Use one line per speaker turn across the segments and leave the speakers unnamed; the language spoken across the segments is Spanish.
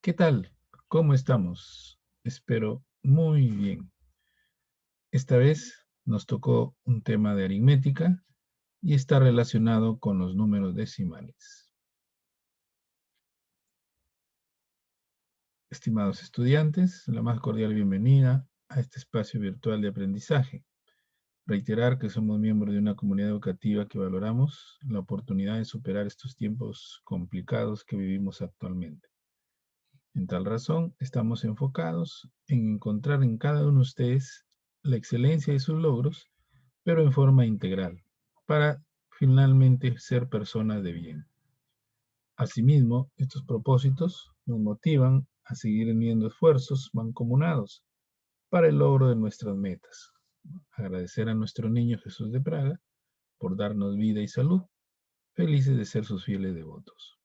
¿Qué tal? ¿Cómo estamos? Espero muy bien. Esta vez nos tocó un tema de aritmética y está relacionado con los números decimales. Estimados estudiantes, la más cordial bienvenida a este espacio virtual de aprendizaje. Reiterar que somos miembros de una comunidad educativa que valoramos la oportunidad de superar estos tiempos complicados que vivimos actualmente. En tal razón, estamos enfocados en encontrar en cada uno de ustedes la excelencia de sus logros, pero en forma integral, para finalmente ser personas de bien. Asimismo, estos propósitos nos motivan a seguir uniendo esfuerzos mancomunados para el logro de nuestras metas. Agradecer a nuestro niño Jesús de Praga por darnos vida y salud, felices de ser sus fieles devotos.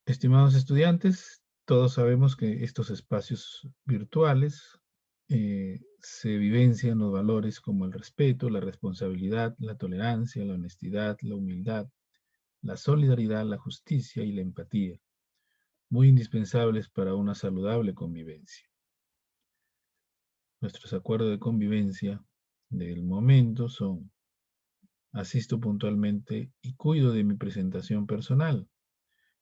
Estimados estudiantes, todos sabemos que estos espacios virtuales se vivencian los valores como el respeto, la responsabilidad, la tolerancia, la honestidad, la humildad, la solidaridad, la justicia y la empatía, muy indispensables para una saludable convivencia. Nuestros acuerdos de convivencia del momento son: asisto puntualmente y cuido de mi presentación personal.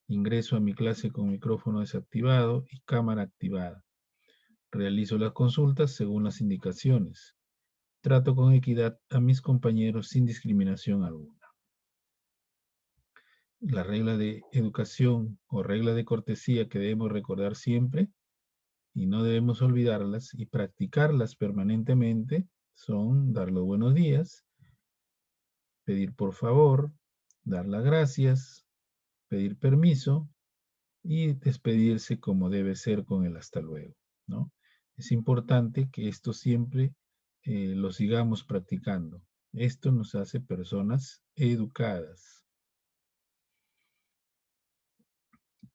Ingreso a mi clase con micrófono desactivado y cámara activada. Realizo las consultas según las indicaciones. Trato con equidad a mis compañeros sin discriminación alguna. La regla de educación o regla de cortesía que debemos recordar siempre y no debemos olvidarlas y practicarlas permanentemente son dar los buenos días, pedir por favor, dar las gracias, pedir permiso y despedirse como debe ser con el hasta luego, ¿no? Es importante que esto siempre lo sigamos practicando. Esto nos hace personas educadas.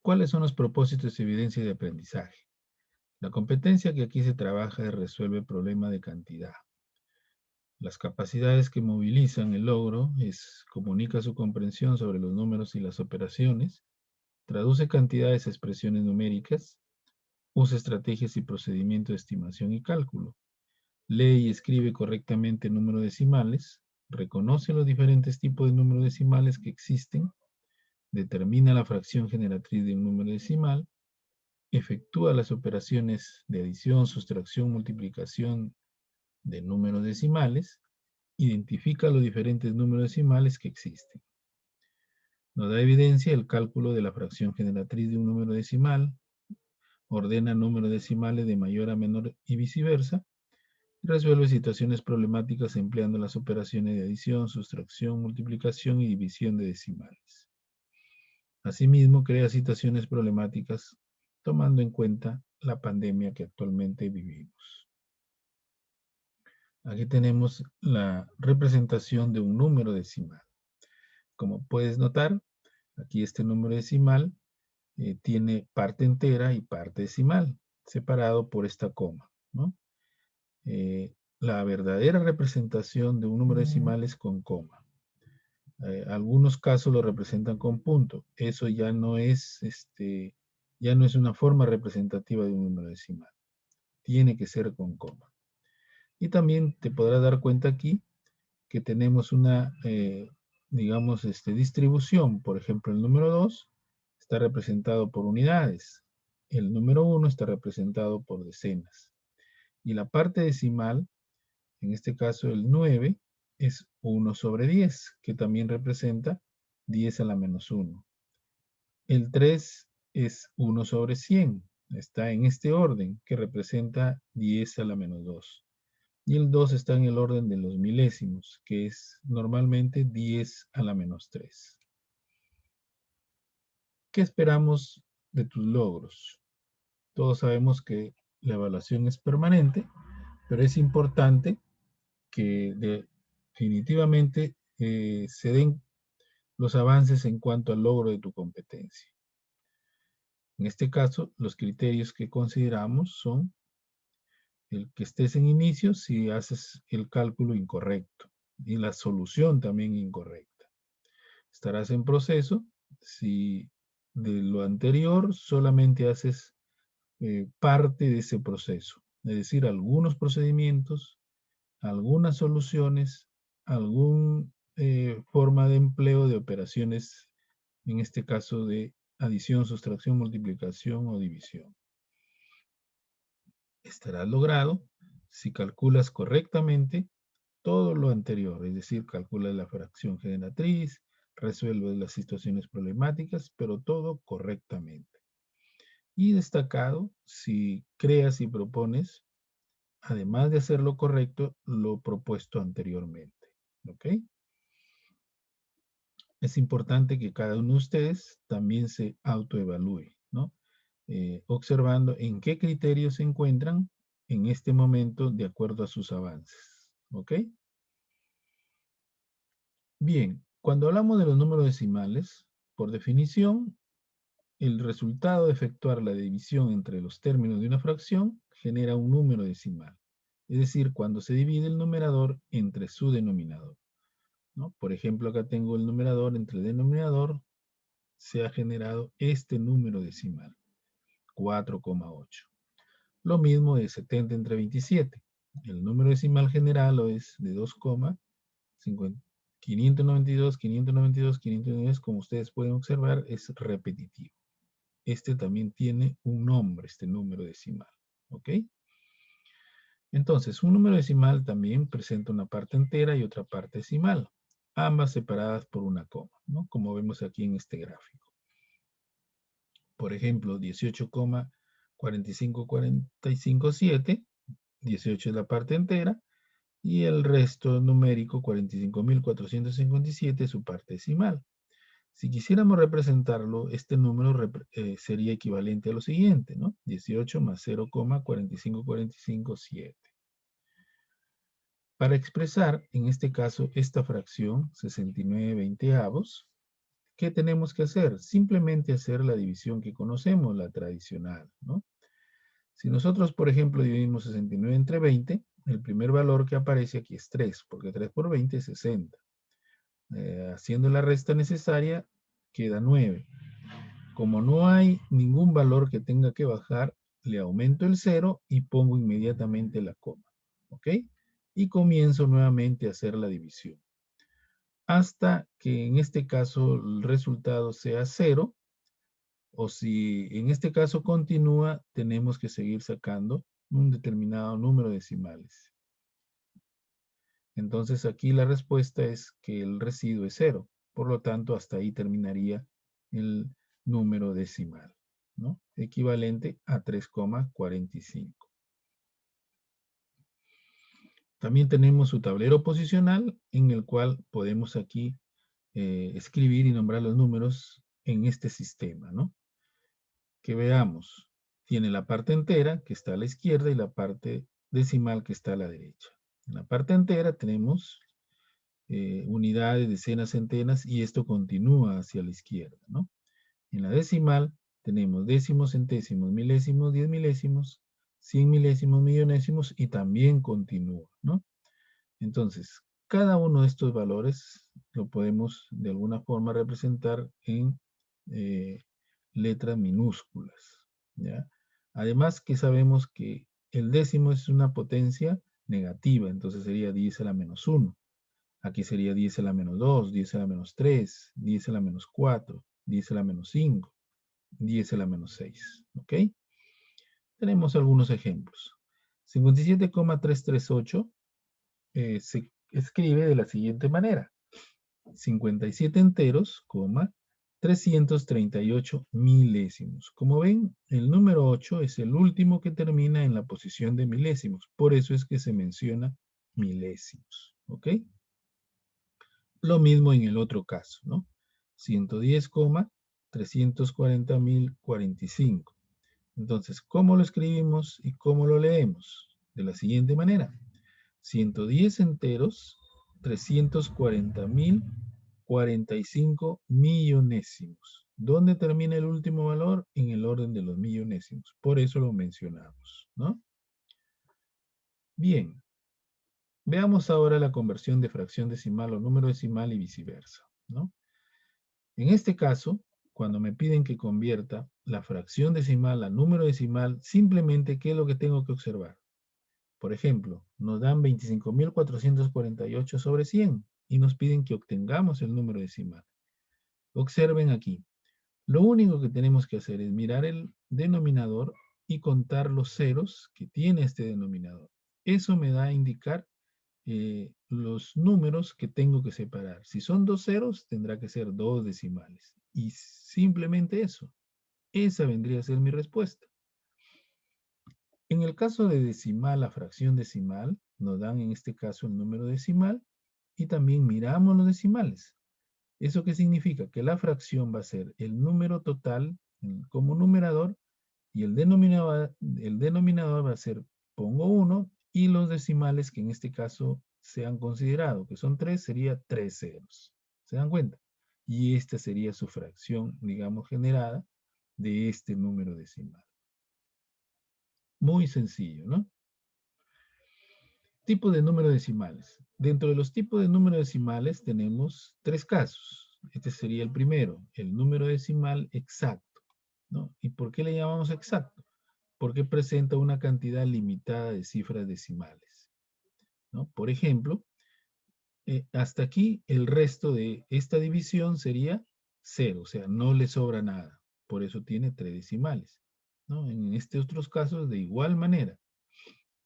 ¿Cuáles son los propósitos y evidencia de aprendizaje? La competencia que aquí se trabaja resuelve el problema de cantidad. Las capacidades que movilizan el logro comunica su comprensión sobre los números y las operaciones, traduce cantidades a expresiones numéricas, usa estrategias y procedimientos de estimación y cálculo, lee y escribe correctamente números decimales, reconoce los diferentes tipos de números decimales que existen, determina la fracción generatriz de un número decimal, efectúa las operaciones de adición, sustracción, multiplicación de números decimales, identifica los diferentes números decimales que existen. Nos da evidencia el cálculo de la fracción generatriz de un número decimal, ordena números decimales de mayor a menor y viceversa, resuelve situaciones problemáticas empleando las operaciones de adición, sustracción, multiplicación y división de decimales. Asimismo, crea situaciones problemáticas tomando en cuenta la pandemia que actualmente vivimos. Aquí tenemos la representación de un número decimal. Como puedes notar, aquí este número decimal tiene parte entera y parte decimal, separado por esta coma, ¿no? La verdadera representación de un número decimal es con coma. Algunos casos lo representan con punto. Eso ya no es una forma representativa de un número decimal. Tiene que ser con coma. Y también te podrás dar cuenta aquí que tenemos una, digamos, distribución. Por ejemplo, el número 2 está representado por unidades. El número 1 está representado por decenas. Y la parte decimal, en este caso el 9, es 1 sobre 10, que también representa 10 a la menos 1. El 3 es 1 sobre 100, está en este orden, que representa 10 a la menos 2. Y el 2 está en el orden de los milésimos, que es normalmente 10 a la menos 3. ¿Qué esperamos de tus logros? Todos sabemos que la evaluación es permanente, pero es importante que definitivamente se den los avances en cuanto al logro de tu competencia. En este caso, los criterios que consideramos son el que estés en inicio si haces el cálculo incorrecto y la solución también incorrecta. Estarás en proceso Si de lo anterior solamente haces parte de ese proceso, es decir, algunos procedimientos, algunas soluciones, alguna forma de empleo de operaciones, en este caso de adición, sustracción, multiplicación o división. Estará logrado si calculas correctamente todo lo anterior, es decir, calculas la fracción generatriz, resuelves las situaciones problemáticas, pero todo correctamente. Y destacado, si creas y propones, además de hacer lo correcto, lo propuesto anteriormente. ¿Ok? Es importante que cada uno de ustedes también se autoevalúe, ¿no? Observando en qué criterios se encuentran en este momento de acuerdo a sus avances. ¿Ok? Bien, cuando hablamos de los números decimales, por definición, el resultado de efectuar la división entre los términos de una fracción genera un número decimal. Es decir, cuando se divide el numerador entre su denominador, ¿no? Por ejemplo, acá tengo el numerador entre el denominador, se ha generado este número decimal, 4,8. Lo mismo de 70 entre 27. El número decimal general es de 592, 592, 592, como ustedes pueden observar, es repetitivo. Este también tiene un nombre, este número decimal. ¿Ok? Entonces, un número decimal también presenta una parte entera y otra parte decimal, ambas separadas por una coma, ¿no? Como vemos aquí en este gráfico. Por ejemplo, 18,45457, 18 es la parte entera, y el resto numérico, 45.457, es su parte decimal. Si quisiéramos representarlo, este número sería equivalente a lo siguiente, ¿no? 18 más 0,45457. Para expresar, en este caso, esta fracción, 69 veinteavos, ¿qué tenemos que hacer? Simplemente hacer la división que conocemos, la tradicional, ¿no? Si nosotros, por ejemplo, dividimos 69 entre 20, el primer valor que aparece aquí es 3, porque 3 por 20 es 60. Haciendo la resta necesaria, queda 9. Como no hay ningún valor que tenga que bajar, le aumento el 0 y pongo inmediatamente la coma. ¿Ok? Y comienzo nuevamente a hacer la división. Hasta que en este caso el resultado sea 0, o si en este caso continúa, tenemos que seguir sacando un determinado número de decimales. Entonces aquí la respuesta es que el residuo es 0. Por lo tanto, hasta ahí terminaría el número decimal, ¿no? Equivalente a 3,45. También tenemos su tablero posicional en el cual podemos aquí escribir y nombrar los números en este sistema, ¿no? Que veamos. Tiene la parte entera que está a la izquierda y la parte decimal que está a la derecha. En la parte entera tenemos unidades, decenas, centenas, y esto continúa hacia la izquierda, ¿no? En la decimal tenemos décimos, centésimos, milésimos, 10 milésimos, 100 milésimos, millonésimos, y también continúa, ¿no? Entonces, cada uno de estos valores lo podemos de alguna forma representar en eh, letras minúsculas, ¿ya? Además que sabemos que el décimo es una potencia negativa, entonces sería 10 a la menos 1. Aquí sería 10 a la menos 2, 10 a la menos 3, 10 a la menos 4, 10 a la menos 5, 10 a la menos 6. ¿Ok? Tenemos algunos ejemplos. 57,338 se escribe de la siguiente manera. 57 enteros, 338 milésimos. Como ven, el número 8 es el último que termina en la posición de milésimos. Por eso es que se menciona milésimos. ¿Ok? Lo mismo en el otro caso, ¿no? 110,340.045. Entonces, ¿cómo lo escribimos y cómo lo leemos? De la siguiente manera. 110 enteros, 340.045 millonésimos. ¿Dónde termina el último valor? En el orden de los millonésimos. Por eso lo mencionamos, ¿no? Bien. Veamos ahora la conversión de fracción decimal o número decimal y viceversa, ¿no? En este caso, cuando me piden que convierta la fracción decimal a número decimal, simplemente, ¿qué es lo que tengo que observar? Por ejemplo, nos dan 25.448 sobre 100 y nos piden que obtengamos el número decimal. Observen aquí. Lo único que tenemos que hacer es mirar el denominador y contar los ceros que tiene este denominador. Eso me da a indicar los números que tengo que separar. Si son dos ceros, tendrá que ser dos decimales. Y simplemente eso. Esa vendría a ser mi respuesta. En el caso de decimal a fracción decimal, nos dan en este caso el número decimal y también miramos los decimales. ¿Eso qué significa? Que la fracción va a ser el número total como numerador y el denominador va a ser, pongo 1, y los decimales que en este caso se han considerado, que son 3, sería 3 ceros. ¿Se dan cuenta? Y esta sería su fracción, digamos, generada de este número decimal. Muy sencillo, ¿no? Tipo de número decimales. Dentro de los tipos de número decimales tenemos tres casos. Este sería el primero, el número decimal exacto, ¿no? ¿Y por qué le llamamos exacto? Porque presenta una cantidad limitada de cifras decimales, ¿no? Por ejemplo, hasta aquí el resto de esta división sería 0, o sea, no le sobra nada. Por eso tiene 3 decimales, ¿no? En estos otros casos, de igual manera,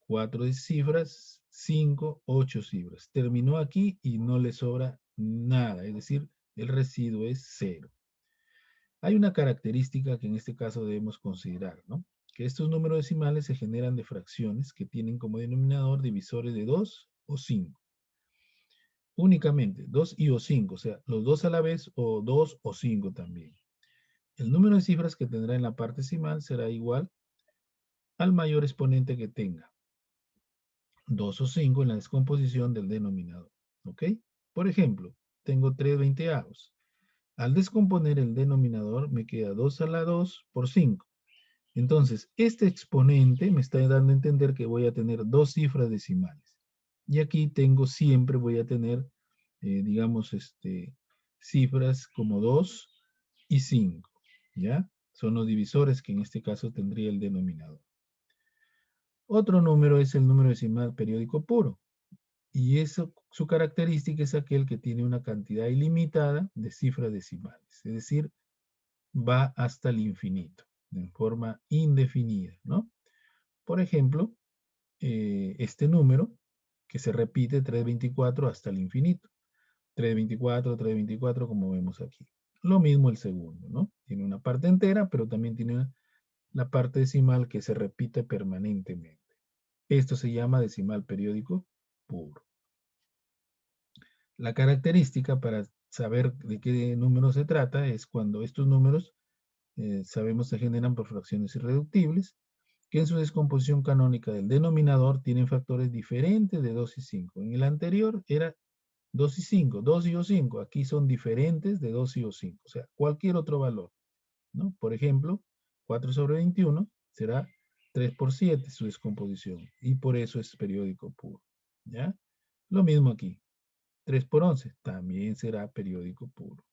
4 cifras, 5, 8 cifras. Terminó aquí y no le sobra nada, es decir, el residuo es 0. Hay una característica que en este caso debemos considerar, ¿no? Que estos números decimales se generan de fracciones que tienen como denominador divisores de 2 o 5. Únicamente 2 y o 5, o sea, los dos a la vez o 2 o 5 también. El número de cifras que tendrá en la parte decimal será igual al mayor exponente que tenga. 2 o 5 en la descomposición del denominador. ¿Ok? Por ejemplo, tengo 3 veinteavos. Al descomponer el denominador me queda 2 a la 2 por 5. Entonces, este exponente me está dando a entender que voy a tener dos cifras decimales. Y aquí tengo siempre, voy a tener, digamos, cifras como 2 y 5. ¿Ya? Son los divisores que en este caso tendría el denominador. Otro número es el número decimal periódico puro. Y eso, su característica es aquel que tiene una cantidad ilimitada de cifras decimales. Es decir, va hasta el infinito, en forma indefinida, ¿no? Por ejemplo, este número que se repite 324 hasta el infinito. 324, 324, como vemos aquí. Lo mismo el segundo, ¿no? Tiene una parte entera, pero también tiene la parte decimal que se repite permanentemente. Esto se llama decimal periódico puro. La característica para saber de qué número se trata es cuando estos números sabemos se generan por fracciones irreductibles, que en su descomposición canónica del denominador tienen factores diferentes de 2 y 5. En el anterior era 2 y 5, 2 y o 5. Aquí son diferentes de 2 y o 5, o sea, cualquier otro valor, ¿no? Por ejemplo, 4 sobre 21 será 3 por 7 su descomposición, y por eso es periódico puro, ¿ya? Lo mismo aquí. 3 por 11 también será periódico puro.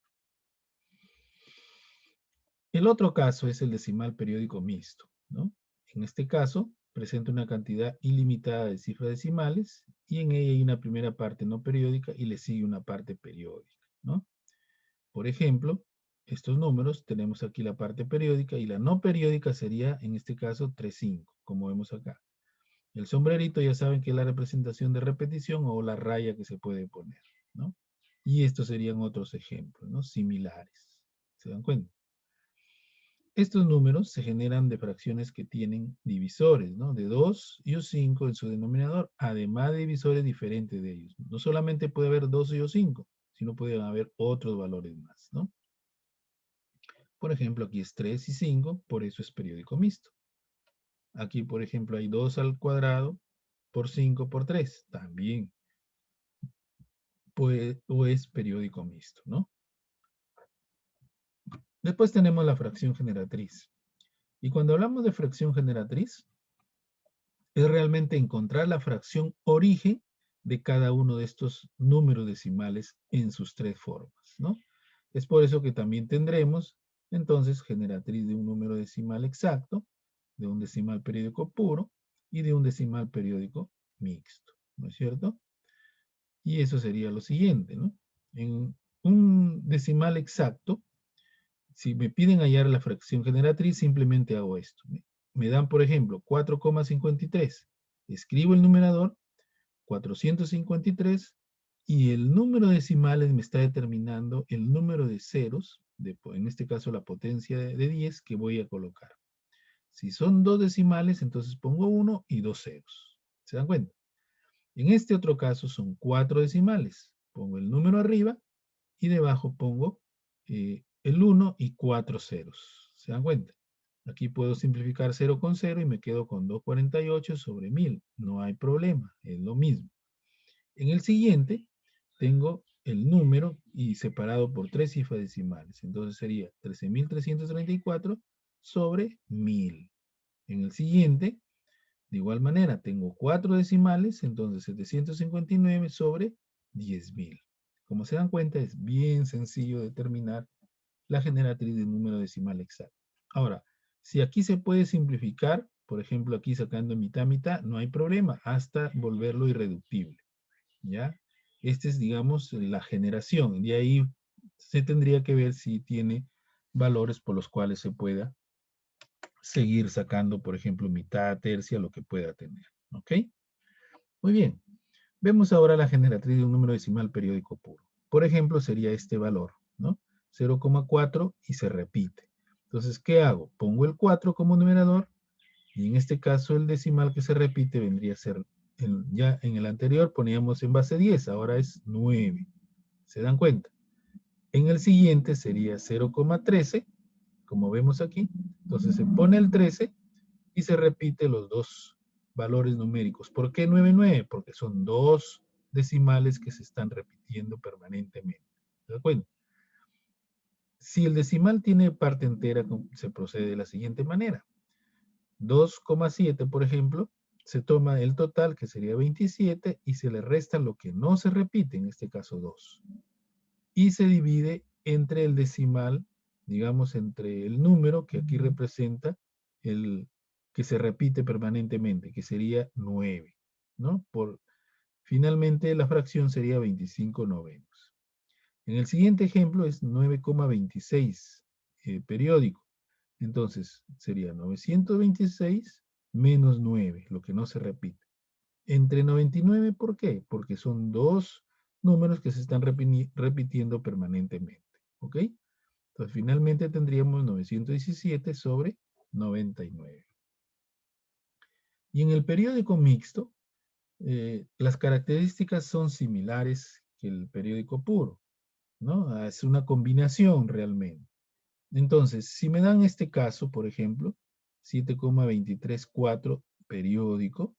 El otro caso es el decimal periódico mixto, ¿no? En este caso, presenta una cantidad ilimitada de cifras decimales y en ella hay una primera parte no periódica y le sigue una parte periódica, ¿no? Por ejemplo, estos números, tenemos aquí la parte periódica y la no periódica sería, en este caso, 3,5, como vemos acá. El sombrerito ya saben que es la representación de repetición o la raya que se puede poner, ¿no? Y estos serían otros ejemplos, ¿no? Similares. ¿Se dan cuenta? Estos números se generan de fracciones que tienen divisores, ¿no? De 2 y o 5 en su denominador, además de divisores diferentes de ellos. No solamente puede haber 2 y o 5, sino pueden haber otros valores más, ¿no? Por ejemplo, aquí es 3 y 5, por eso es periódico mixto. Aquí, por ejemplo, hay 2 al cuadrado por 5 por 3, también pues, o es periódico mixto, ¿no? Después tenemos la fracción generatriz. Y cuando hablamos de fracción generatriz, es realmente encontrar la fracción origen de cada uno de estos números decimales en sus tres formas, ¿no? Es por eso que también tendremos, entonces, generatriz de un número decimal exacto, de un decimal periódico puro y de un decimal periódico mixto, ¿no es cierto? Y eso sería lo siguiente, ¿no? En un decimal exacto, si me piden hallar la fracción generatriz, simplemente hago esto. Me dan, por ejemplo, 4,53. Escribo el numerador, 453, y el número de decimales me está determinando el número de ceros, en este caso la potencia de 10, que voy a colocar. Si son dos decimales, entonces pongo 1 y 2 ceros. ¿Se dan cuenta? En este otro caso son 4 decimales. Pongo el número arriba y debajo pongo el 1 y 4 ceros. ¿Se dan cuenta? Aquí puedo simplificar 0 con 0 y me quedo con 248 sobre 1000. No hay problema, es lo mismo. En el siguiente tengo el número y separado por 3 cifras decimales. Entonces sería 13.334 sobre 1000. En el siguiente, de igual manera, tengo 4 decimales, entonces 759 sobre 10.000. Como se dan cuenta, es bien sencillo determinar la generatriz del número decimal exacto. Ahora, si aquí se puede simplificar, por ejemplo, aquí sacando mitad a mitad, no hay problema, hasta volverlo irreductible, ¿ya? Esta es, digamos, la generación. De ahí se tendría que ver si tiene valores por los cuales se pueda seguir sacando, por ejemplo, mitad, tercia, lo que pueda tener, ¿ok? Muy bien. Vemos ahora la generatriz de un número decimal periódico puro. Por ejemplo, sería este valor, ¿no? 0,4 y se repite. Entonces, ¿qué hago? Pongo el 4 como numerador y en este caso el decimal que se repite vendría a ser, ya en el anterior poníamos en base 10, ahora es 9. ¿Se dan cuenta? En el siguiente sería 0,13, como vemos aquí. Entonces se pone el 13 y se repite los dos valores numéricos. ¿Por qué 99? Porque son dos decimales que se están repitiendo permanentemente. ¿Se da cuenta? Si el decimal tiene parte entera, se procede de la siguiente manera. 2,7, por ejemplo, se toma el total, que sería 27, y se le resta lo que no se repite, en este caso 2. Y se divide entre el decimal, digamos, entre el número que aquí representa el que se repite permanentemente, que sería 9, ¿no? Finalmente, la fracción sería 25 novenos. En el siguiente ejemplo es 9,26 periódico. Entonces, sería 926 menos 9, lo que no se repite. Entre 99, ¿por qué? Porque son dos números que se están repitiendo permanentemente. ¿Ok? Entonces, finalmente tendríamos 917 sobre 99. Y en el periódico mixto, las características son similares que el periódico puro, ¿no? Es una combinación realmente. Entonces, si me dan este caso, por ejemplo, 7,234 periódico,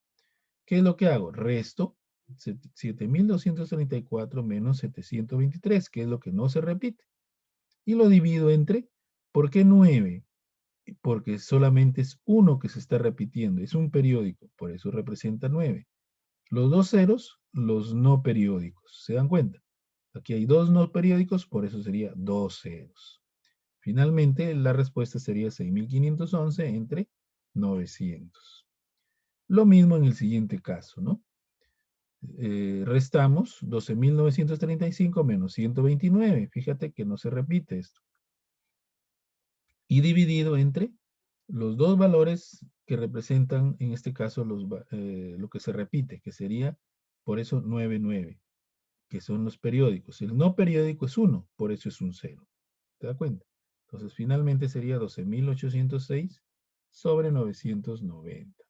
¿qué es lo que hago? Resto 7.234 menos 723, que es lo que no se repite. Y lo divido entre, ¿por qué 9? Porque solamente es uno que se está repitiendo, es un periódico, por eso representa 9. Los dos ceros, los no periódicos, ¿se dan cuenta? Aquí hay dos no periódicos, por eso sería dos ceros. Finalmente, la respuesta sería 6.511 entre 900. Lo mismo en el siguiente caso, ¿no? Restamos 12.935 menos 129. Fíjate que no se repite esto. Y dividido entre los dos valores que representan, en este caso, lo que se repite, que sería, por eso, 99, que son los periódicos. El no periódico es 1, por eso es un 0. ¿Te das cuenta? Entonces, finalmente sería 12.806 sobre 990.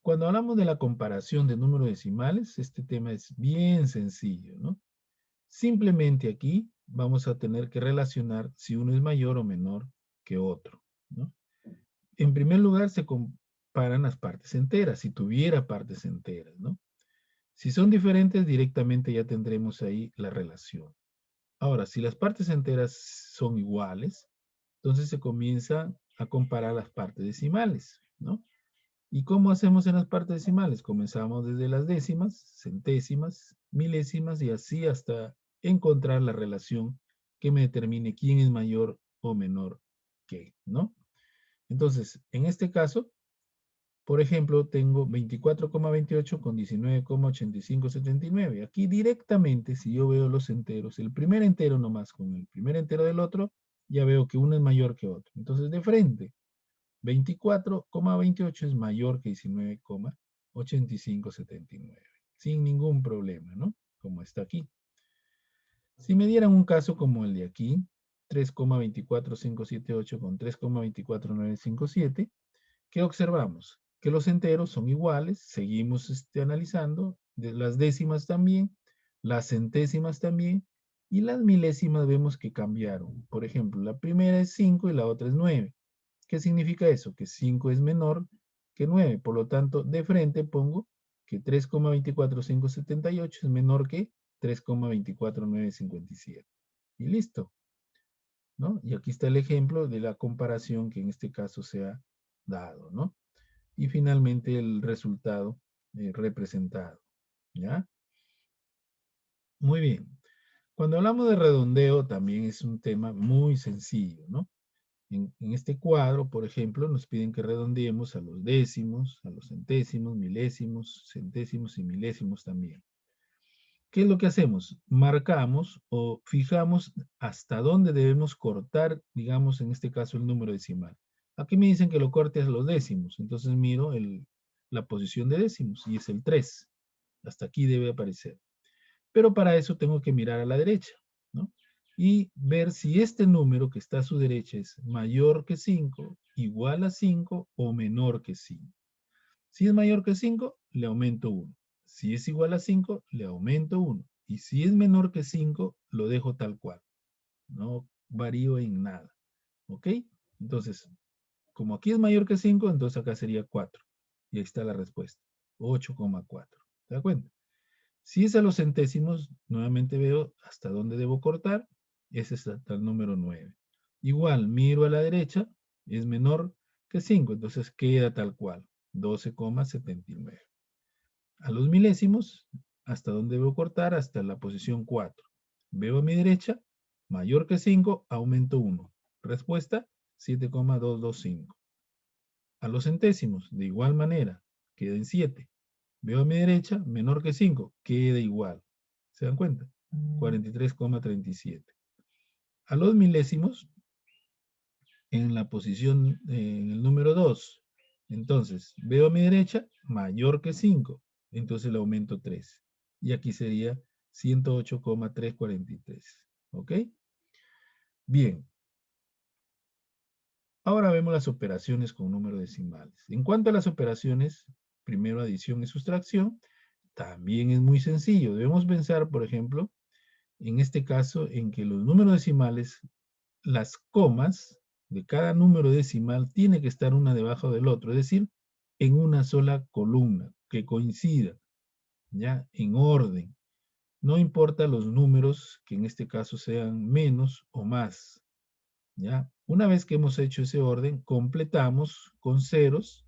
Cuando hablamos de la comparación de números decimales, este tema es bien sencillo, ¿no? Simplemente aquí vamos a tener que relacionar si uno es mayor o menor que otro, ¿no? En primer lugar, se comparan las partes enteras, si tuviera partes enteras, ¿no? Si son diferentes, directamente ya tendremos ahí la relación. Ahora, si las partes enteras son iguales, entonces se comienza a comparar las partes decimales, ¿no? ¿Y cómo hacemos en las partes decimales? Comenzamos desde las décimas, centésimas, milésimas y así hasta encontrar la relación que me determine quién es mayor o menor que, ¿no? Entonces, en este caso, por ejemplo, tengo 24,28 con 19,8579. Aquí directamente, si yo veo los enteros, el primer entero nomás con el primer entero del otro, ya veo que uno es mayor que otro. Entonces, de frente, 24,28 es mayor que 19,8579. Sin ningún problema, ¿no? Como está aquí. Si me dieran un caso como el de aquí, 3,24578 con 3,24957, ¿qué observamos? Que los enteros son iguales, seguimos analizando, las décimas también, las centésimas también, y las milésimas vemos que cambiaron. Por ejemplo, la primera es 5 y la otra es 9. ¿Qué significa eso? Que 5 es menor que 9. Por lo tanto, de frente pongo que 3,24578 es menor que 3,24957. Y listo, ¿no? Y aquí está el ejemplo de la comparación que en este caso se ha dado, ¿no? Y finalmente el resultado representado, ¿ya? Muy bien. Cuando hablamos de redondeo también es un tema muy sencillo, ¿no? En este cuadro, por ejemplo, nos piden que redondeemos a los décimos, a los centésimos, milésimos, centésimos y milésimos también. ¿Qué es lo que hacemos? Marcamos o fijamos hasta dónde debemos cortar, digamos, en este caso, el número decimal. Aquí me dicen que lo corte a los décimos, entonces miro la posición de décimos y es el 3. Hasta aquí debe aparecer. Pero para eso tengo que mirar a la derecha, ¿no? Y ver si este número que está a su derecha es mayor que 5, igual a 5 o menor que 5. Si es mayor que 5, le aumento 1. Si es igual a 5, le aumento 1. Y si es menor que 5, lo dejo tal cual. No varío en nada. ¿Ok? Entonces, como aquí es mayor que 5, entonces acá sería 4. Y ahí está la respuesta. 8,4. ¿Te das cuenta? Si es a los centésimos, nuevamente veo hasta dónde debo cortar. Ese es hasta el número 9. Igual, miro a la derecha, es menor que 5, entonces queda tal cual, 12,79. A los milésimos, ¿hasta dónde debo cortar? Hasta la posición 4. Veo a mi derecha, mayor que 5, aumento 1. Respuesta, 7,225. A los centésimos, de igual manera, queda en 7. Veo a mi derecha, menor que 5, queda igual. ¿Se dan cuenta? 43,37. A los milésimos, en la posición, en el número 2. Entonces, veo a mi derecha, mayor que 5. Entonces le aumento 3. Y aquí sería 108,343. ¿Ok? Bien. Ahora vemos las operaciones con números decimales. En cuanto a las operaciones, primero adición y sustracción, también es muy sencillo. Debemos pensar, por ejemplo, en este caso, en que los números decimales, las comas de cada número decimal tiene que estar una debajo del otro, es decir, en una sola columna, que coincida, ya, en orden. No importa los números, que en este caso sean menos o más, ya. Una vez que hemos hecho ese orden, completamos con ceros,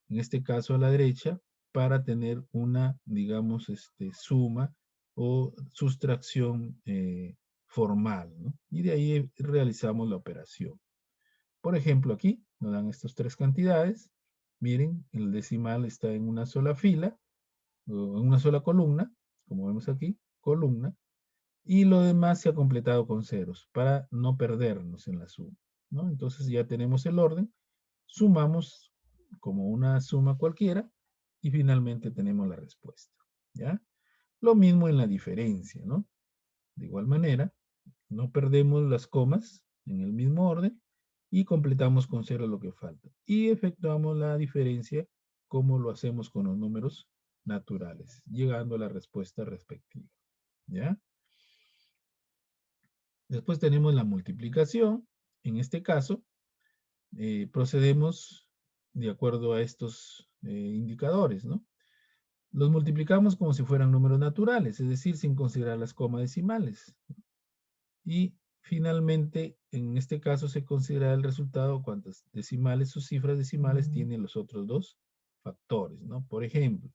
en este caso a la derecha, para tener una, digamos, suma o sustracción formal, ¿no? Y de ahí realizamos la operación. Por ejemplo, aquí nos dan estas tres cantidades. Miren, el decimal está en una sola fila, o en una sola columna, como vemos aquí, columna, y lo demás se ha completado con ceros para no perdernos en la suma, ¿no? Entonces ya tenemos el orden, sumamos como una suma cualquiera y finalmente tenemos la respuesta, ¿ya? Lo mismo en la diferencia, ¿no? De igual manera, no perdemos las comas en el mismo orden y completamos con cero lo que falta. Y efectuamos la diferencia como lo hacemos con los números naturales, llegando a la respuesta respectiva, ¿ya? Después tenemos la multiplicación. En este caso, procedemos de acuerdo a estos indicadores, ¿no? Los multiplicamos como si fueran números naturales, es decir, sin considerar las comas decimales. Y finalmente, en este caso se considera el resultado cuántas decimales o cifras decimales tienen los otros dos factores, ¿no? Por ejemplo,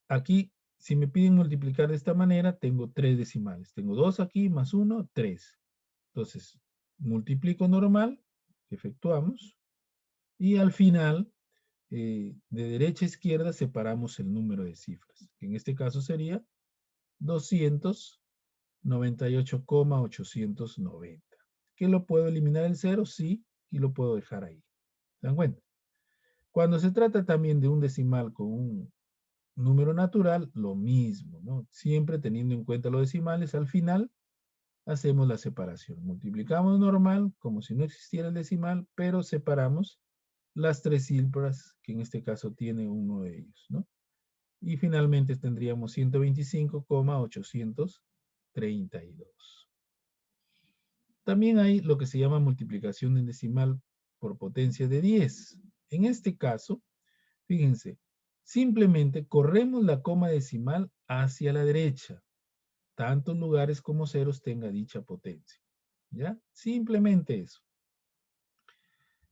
aquí si me piden multiplicar de esta manera, tengo 3 decimales. Tengo 2 aquí, más 1, 3. Entonces, multiplico normal, efectuamos, y al final, de derecha a izquierda, separamos el número de cifras. En este caso sería 298,890. ¿Que lo puedo eliminar el 0? Sí, y lo puedo dejar ahí. ¿Se dan cuenta? Cuando se trata también de un decimal con un número natural, lo mismo, ¿no? Siempre teniendo en cuenta los decimales, al final hacemos la separación. Multiplicamos normal, como si no existiera el decimal, pero separamos las 3 cifras, que en este caso tiene uno de ellos, ¿no? Y finalmente tendríamos 125,832. También hay lo que se llama multiplicación en decimal por potencia de 10. En este caso, fíjense, simplemente corremos la coma decimal hacia la derecha, tantos lugares como ceros tenga dicha potencia. ¿Ya? Simplemente eso.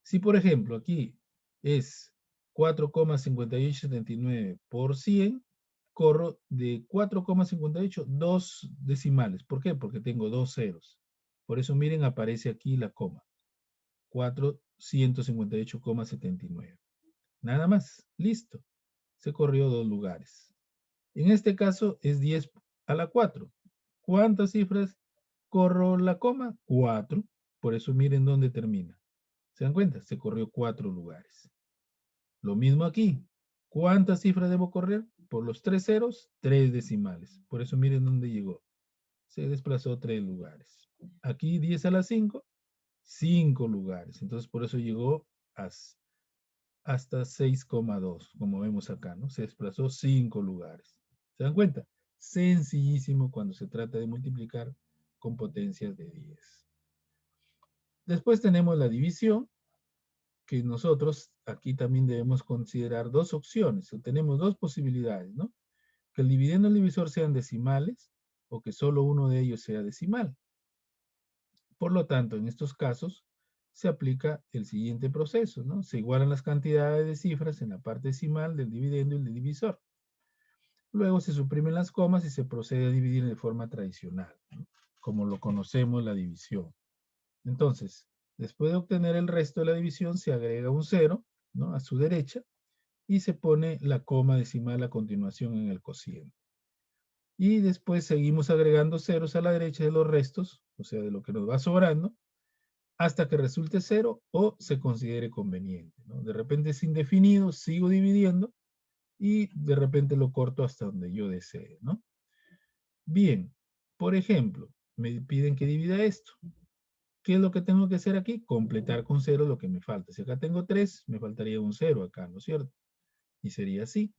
Si, por ejemplo, aquí es 4,5879 por 100, corro de 4,58 dos decimales. ¿Por qué? Porque tengo dos ceros. Por eso, miren, aparece aquí la coma. 458,79. Nada más. Listo. Se corrió dos lugares. En este caso es 10 a la 4. ¿Cuántas cifras corro la coma? 4. Por eso miren dónde termina. ¿Se dan cuenta? Se corrió 4 lugares. Lo mismo aquí. ¿Cuántas cifras debo correr? Por los 3 ceros, 3 decimales. Por eso miren dónde llegó. Se desplazó 3 lugares. Aquí 10 a la 5, 5 lugares. Entonces por eso llegó hasta 6,2, como vemos acá, ¿no? Se desplazó 5 lugares. ¿Se dan cuenta? Sencillísimo cuando se trata de multiplicar con potencias de 10. Después tenemos la división, que nosotros aquí también debemos considerar dos opciones, o tenemos dos posibilidades, ¿no? Que el dividendo y el divisor sean decimales, o que solo uno de ellos sea decimal. Por lo tanto, en estos casos, se aplica el siguiente proceso, ¿no? Se igualan las cantidades de cifras en la parte decimal del dividendo y del divisor. Luego se suprimen las comas y se procede a dividir de forma tradicional, ¿no? Como lo conocemos la división. Entonces, después de obtener el resto de la división, se agrega un 0, ¿no? A su derecha, y se pone la coma decimal a continuación en el cociente. Y después seguimos agregando ceros a la derecha de los restos, o sea, de lo que nos va sobrando, hasta que resulte 0 o se considere conveniente, ¿no? De repente es indefinido, sigo dividiendo, y de repente lo corto hasta donde yo desee, ¿no? Bien, por ejemplo, me piden que divida esto. ¿Qué es lo que tengo que hacer aquí? Completar con 0 lo que me falta. Si acá tengo 3, me faltaría un 0 acá, ¿no es cierto? Y sería así.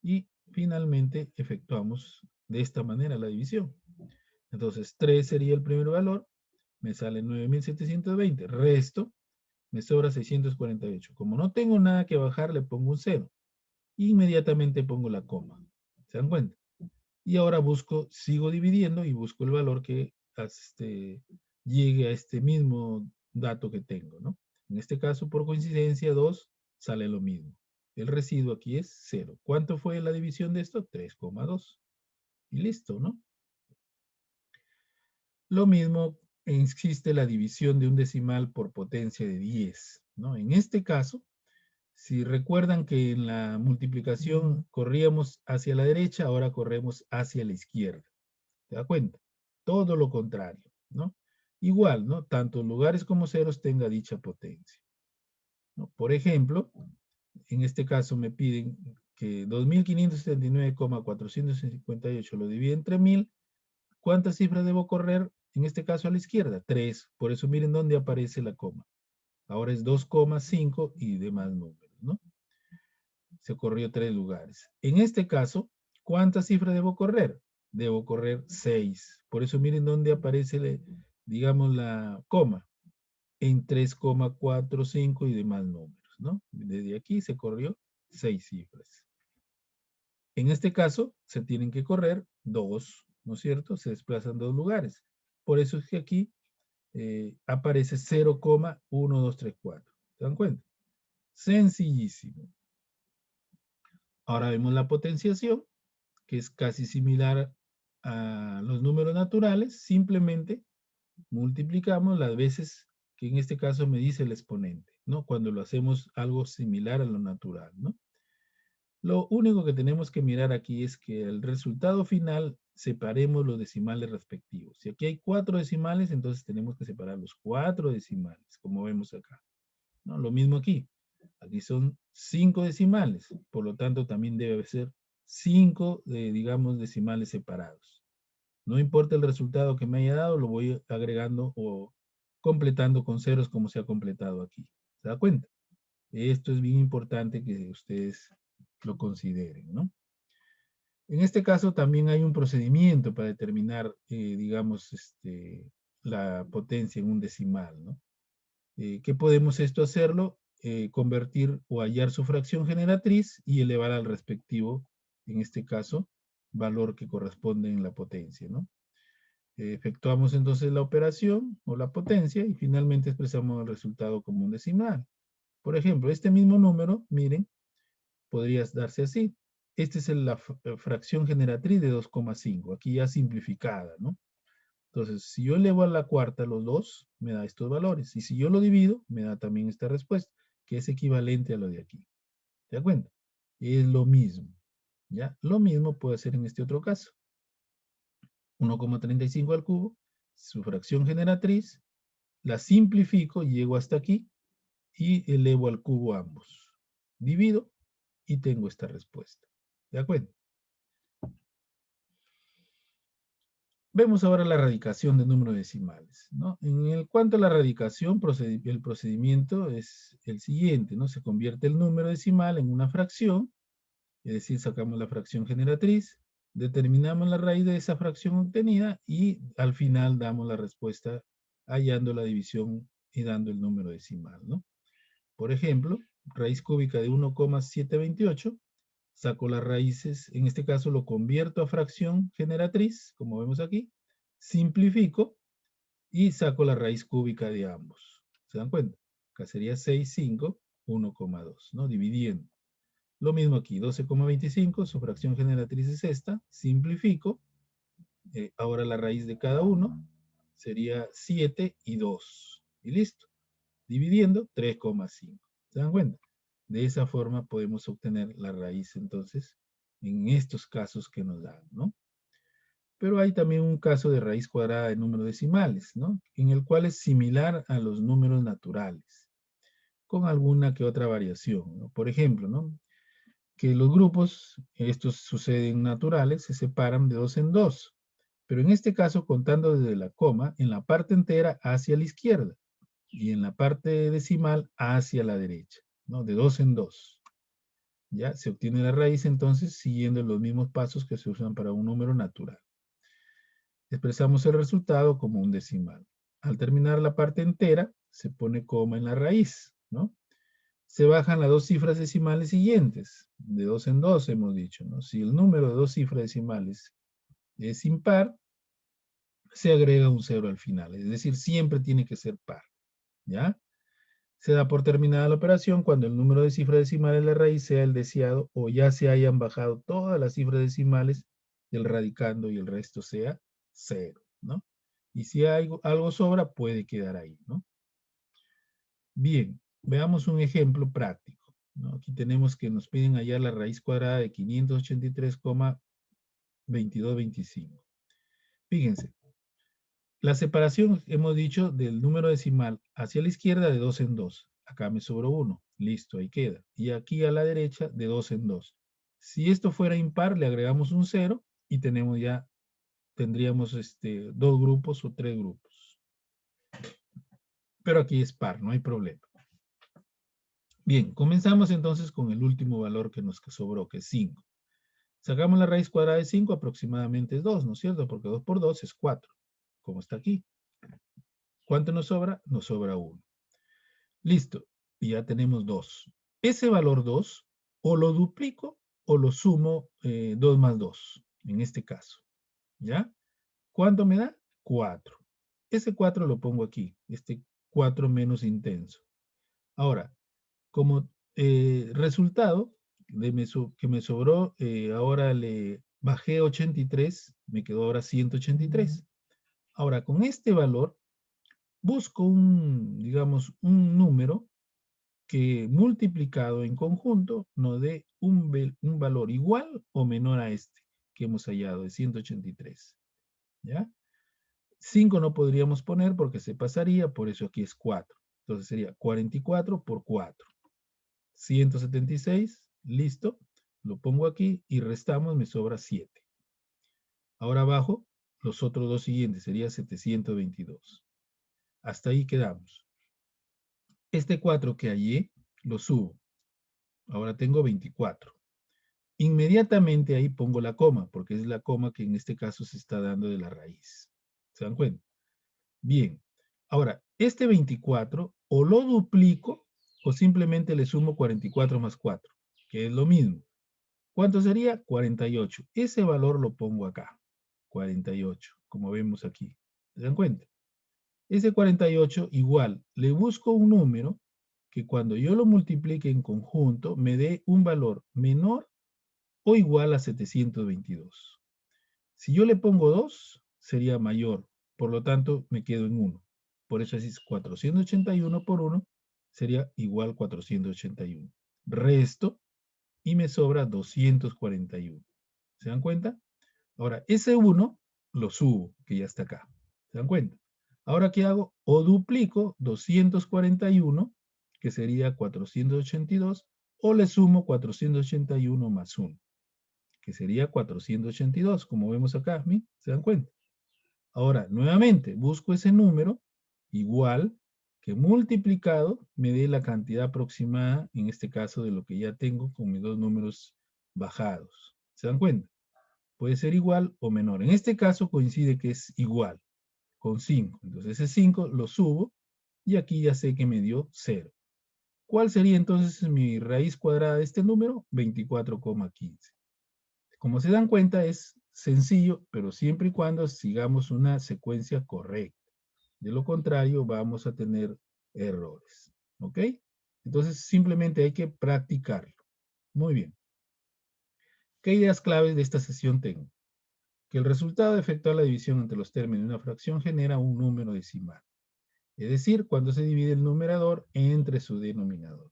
Y finalmente efectuamos de esta manera la división. Entonces 3 sería el primer valor, me sale 9.720, resto, me sobra 648. Como no tengo nada que bajar, le pongo un 0. Inmediatamente pongo la coma. ¿Se dan cuenta? Y ahora sigo dividiendo y busco el valor que llegue a este mismo dato que tengo, ¿no? En este caso, por coincidencia, 2 sale lo mismo. El residuo aquí es 0. ¿Cuánto fue la división de esto? 3,2. Y listo, ¿no? Lo mismo existe la división de un decimal por potencia de 10, ¿no? En este caso, si recuerdan que en la multiplicación corríamos hacia la derecha, ahora corremos hacia la izquierda. ¿Te das cuenta? Todo lo contrario, ¿no? Igual, ¿no? Tanto lugares como ceros tenga dicha potencia, ¿no? Por ejemplo, en este caso me piden que 2.579,458 lo divide entre 1.000. ¿Cuántas cifras debo correr? En este caso a la izquierda, 3. Por eso miren dónde aparece la coma. Ahora es 2,5 y demás números, ¿no? Se corrió 3 lugares. En este caso, ¿cuántas cifras debo correr? Debo correr 6. Por eso miren dónde aparece, digamos, la coma. En 3,45 y demás números, ¿no? Desde aquí se corrió 6 cifras. En este caso, se tienen que correr 2, ¿no es cierto? Se desplazan 2 lugares. Por eso es que aquí aparece 0,1234. ¿Se dan cuenta? Sencillísimo. Ahora vemos la potenciación, que es casi similar a los números naturales, simplemente multiplicamos las veces que en este caso me dice el exponente, ¿no? Cuando lo hacemos algo similar a lo natural, ¿no? Lo único que tenemos que mirar aquí es que el resultado final separemos los decimales respectivos. Si aquí hay 4 decimales, entonces tenemos que separar los 4 decimales, como vemos acá, ¿no? Lo mismo aquí. Aquí son 5 decimales, por lo tanto también debe ser 5, digamos, decimales separados. No importa el resultado que me haya dado, lo voy agregando o completando con ceros como se ha completado aquí. ¿Se da cuenta? Esto es bien importante que ustedes lo consideren, ¿no? En este caso también hay un procedimiento para determinar, digamos, la potencia en un decimal, ¿no? ¿Qué podemos esto hacerlo? Convertir o hallar su fracción generatriz y elevar al respectivo, en este caso, valor que corresponde en la potencia, ¿no? Efectuamos entonces la operación o la potencia y finalmente expresamos el resultado como un decimal. Por ejemplo, este mismo número, miren, podría darse así. Esta es la fracción generatriz de 2,5, aquí ya simplificada, ¿no? Entonces, si yo elevo a la cuarta los dos, me da estos valores. Y si yo lo divido, me da también esta respuesta, que es equivalente a lo de aquí. ¿Te das cuenta? Es lo mismo, ¿ya? Lo mismo puede ser en este otro caso. 1,35 al cubo, su fracción generatriz, la simplifico, llego hasta aquí y elevo al cubo ambos. Divido y tengo esta respuesta. ¿De acuerdo? Vemos ahora la radicación de números decimales, ¿no? En cuanto a la radicación, el procedimiento es el siguiente, ¿no? Se convierte el número decimal en una fracción, es decir, sacamos la fracción generatriz, determinamos la raíz de esa fracción obtenida y al final damos la respuesta hallando la división y dando el número decimal, ¿no? Por ejemplo, raíz cúbica de 1,728, saco las raíces, en este caso lo convierto a fracción generatriz, como vemos aquí, simplifico y saco la raíz cúbica de ambos. ¿Se dan cuenta? Acá sería 6, 5, 1,2, ¿no? Dividiendo. Lo mismo aquí, 12,25, su fracción generatriz es esta, simplifico, ahora la raíz de cada uno sería 7 y 2, y listo. Dividiendo 3,5. ¿Se dan cuenta? De esa forma podemos obtener la raíz entonces en estos casos que nos dan, ¿no? Pero hay también un caso de raíz cuadrada de números decimales, ¿no? En el cual es similar a los números naturales, con alguna que otra variación, ¿no? Por ejemplo, ¿no? Que los grupos, estos suceden naturales, se separan de dos en dos, pero en este caso contando desde la coma, en la parte entera hacia la izquierda y en la parte decimal hacia la derecha, ¿no? De dos en dos. Ya se obtiene la raíz entonces siguiendo los mismos pasos que se usan para un número natural. Expresamos el resultado como un decimal. Al terminar la parte entera, se pone coma en la raíz, ¿no? Se bajan las dos cifras decimales siguientes, de dos en dos hemos dicho, ¿no? Si el número de dos cifras decimales es impar, se agrega un cero al final, es decir, siempre tiene que ser par, ¿ya? Se da por terminada la operación cuando el número de cifras decimales de la raíz sea el deseado o ya se hayan bajado todas las cifras decimales del radicando y el resto sea cero, ¿no? Y si algo sobra, puede quedar ahí, ¿no? Bien, veamos un ejemplo práctico, ¿no? Aquí tenemos que nos piden hallar la raíz cuadrada de 583,2225. Fíjense, la separación, hemos dicho, del número decimal hacia la izquierda de 2 en 2. Acá me sobró 1. Listo, ahí queda. Y aquí a la derecha de 2 en 2. Si esto fuera impar, le agregamos un 0 y tendríamos dos grupos o tres grupos. Pero aquí es par, no hay problema. Bien, comenzamos entonces con el último valor que nos sobró, que es 5. Sacamos la raíz cuadrada de 5, aproximadamente es 2, ¿no es cierto? Porque 2 por 2 es 4, como está aquí. ¿Cuánto nos sobra? Nos sobra 1. Listo, y ya tenemos 2. Ese valor 2, o lo duplico o lo sumo 2 más 2, en este caso. ¿Ya? ¿Cuánto me da? 4. Ese 4 lo pongo aquí, este 4 menos intenso. Ahora, como resultado que me sobró, ahora le bajé 83, me quedó ahora 183. Ahora, con este valor, busco digamos, un número que multiplicado en conjunto nos dé un valor igual o menor a este que hemos hallado, de 183. ¿Ya? 5 no podríamos poner porque se pasaría, por eso aquí es 4. Entonces sería 44 por 4. 176, listo. Lo pongo aquí y restamos, me sobra 7. Ahora abajo, los otros dos siguientes, sería 722. Hasta ahí quedamos. Este 4 que hallé, lo subo. Ahora tengo 24. Inmediatamente ahí pongo la coma, porque es la coma que en este caso se está dando de la raíz. ¿Se dan cuenta? Bien. Ahora, este 24 o lo duplico o simplemente le sumo 44 más 4, que es lo mismo. ¿Cuánto sería? 48. Ese valor lo pongo acá. 48, como vemos aquí. ¿Se dan cuenta? Ese 48 igual, le busco un número que cuando yo lo multiplique en conjunto me dé un valor menor o igual a 722. Si yo le pongo 2, sería mayor. Por lo tanto, me quedo en 1. Por eso así es 481 por 1 sería igual 481. Resto y me sobra 241. ¿Se dan cuenta? Ahora, ese 1 lo subo, que ya está acá. ¿Se dan cuenta? Ahora, ¿qué hago? O duplico 241, que sería 482, o le sumo 481 más 1, que sería 482, como vemos acá, ¿se dan cuenta? Ahora, nuevamente, busco ese número igual que multiplicado me dé la cantidad aproximada, en este caso, de lo que ya tengo con mis dos números bajados. ¿Se dan cuenta? Puede ser igual o menor. En este caso coincide que es igual, con 5. Entonces ese 5 lo subo y aquí ya sé que me dio 0. ¿Cuál sería entonces mi raíz cuadrada de este número? 24,15. Como se dan cuenta, es sencillo, pero siempre y cuando sigamos una secuencia correcta. De lo contrario, vamos a tener errores. ¿Ok? Entonces, simplemente hay que practicarlo. Muy bien. ¿Qué ideas claves de esta sesión tengo? Que el resultado de efectuar la división entre los términos de una fracción genera un número decimal. Es decir, cuando se divide el numerador entre su denominador.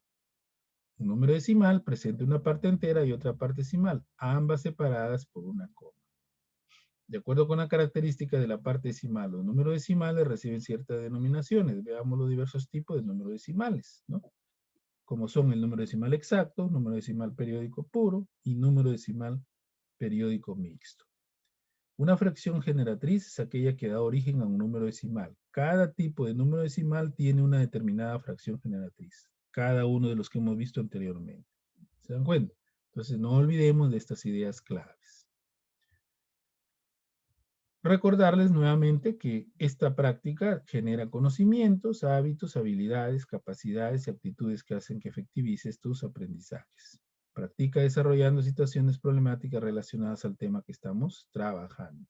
Un número decimal presenta una parte entera y otra parte decimal, ambas separadas por una coma. De acuerdo con la característica de la parte decimal, los números decimales reciben ciertas denominaciones. Veamos los diversos tipos de números decimales, ¿no? Como son el número decimal exacto, número decimal periódico puro y número decimal periódico mixto. Una fracción generatriz es aquella que da origen a un número decimal. Cada tipo de número decimal tiene una determinada fracción generatriz. Cada uno de los que hemos visto anteriormente. ¿Se dan cuenta? Entonces no olvidemos de estas ideas claves. Recordarles nuevamente que esta práctica genera conocimientos, hábitos, habilidades, capacidades y actitudes que hacen que efectivices tus aprendizajes. Practica desarrollando situaciones problemáticas relacionadas al tema que estamos trabajando.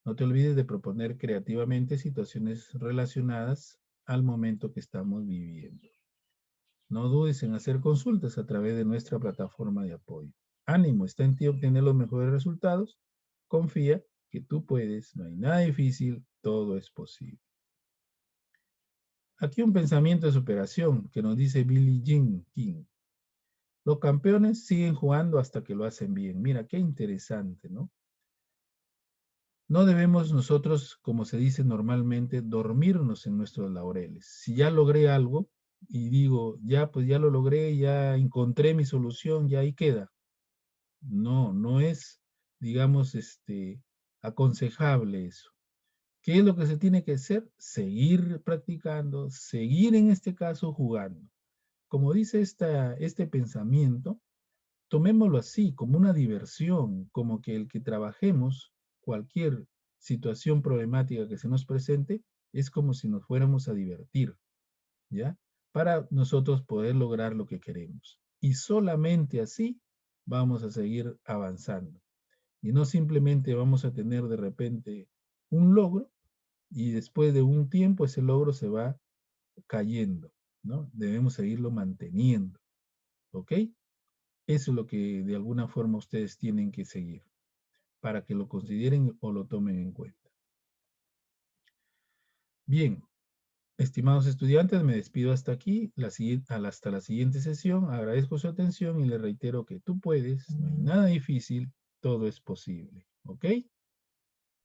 No te olvides de proponer creativamente situaciones relacionadas al momento que estamos viviendo. No dudes en hacer consultas a través de nuestra plataforma de apoyo. Ánimo, está en ti obtener los mejores resultados. Confía que tú puedes, no hay nada difícil, todo es posible. Aquí un pensamiento de superación que nos dice Billie Jean King. Los campeones siguen jugando hasta que lo hacen bien. Mira, qué interesante, ¿no? No debemos nosotros, como se dice normalmente, dormirnos en nuestros laureles. Si ya logré algo y digo, ya, pues ya lo logré, ya encontré mi solución, ya ahí queda. No, no es, digamos, aconsejable eso. ¿Qué es lo que se tiene que hacer? Seguir practicando, seguir en este caso jugando. Como dice este pensamiento, tomémoslo así, como una diversión, como que el que trabajemos cualquier situación problemática que se nos presente, es como si nos fuéramos a divertir, ¿ya? Para nosotros poder lograr lo que queremos. Y solamente así vamos a seguir avanzando. Y no simplemente vamos a tener de repente un logro y después de un tiempo ese logro se va cayendo, ¿no? Debemos seguirlo manteniendo, ¿ok? Eso es lo que de alguna forma ustedes tienen que seguir. para que lo consideren o lo tomen en cuenta. Bien, estimados estudiantes, me despido hasta aquí, hasta la siguiente sesión. Agradezco su atención y les reitero que tú puedes, no hay nada difícil, todo es posible. ¿Ok?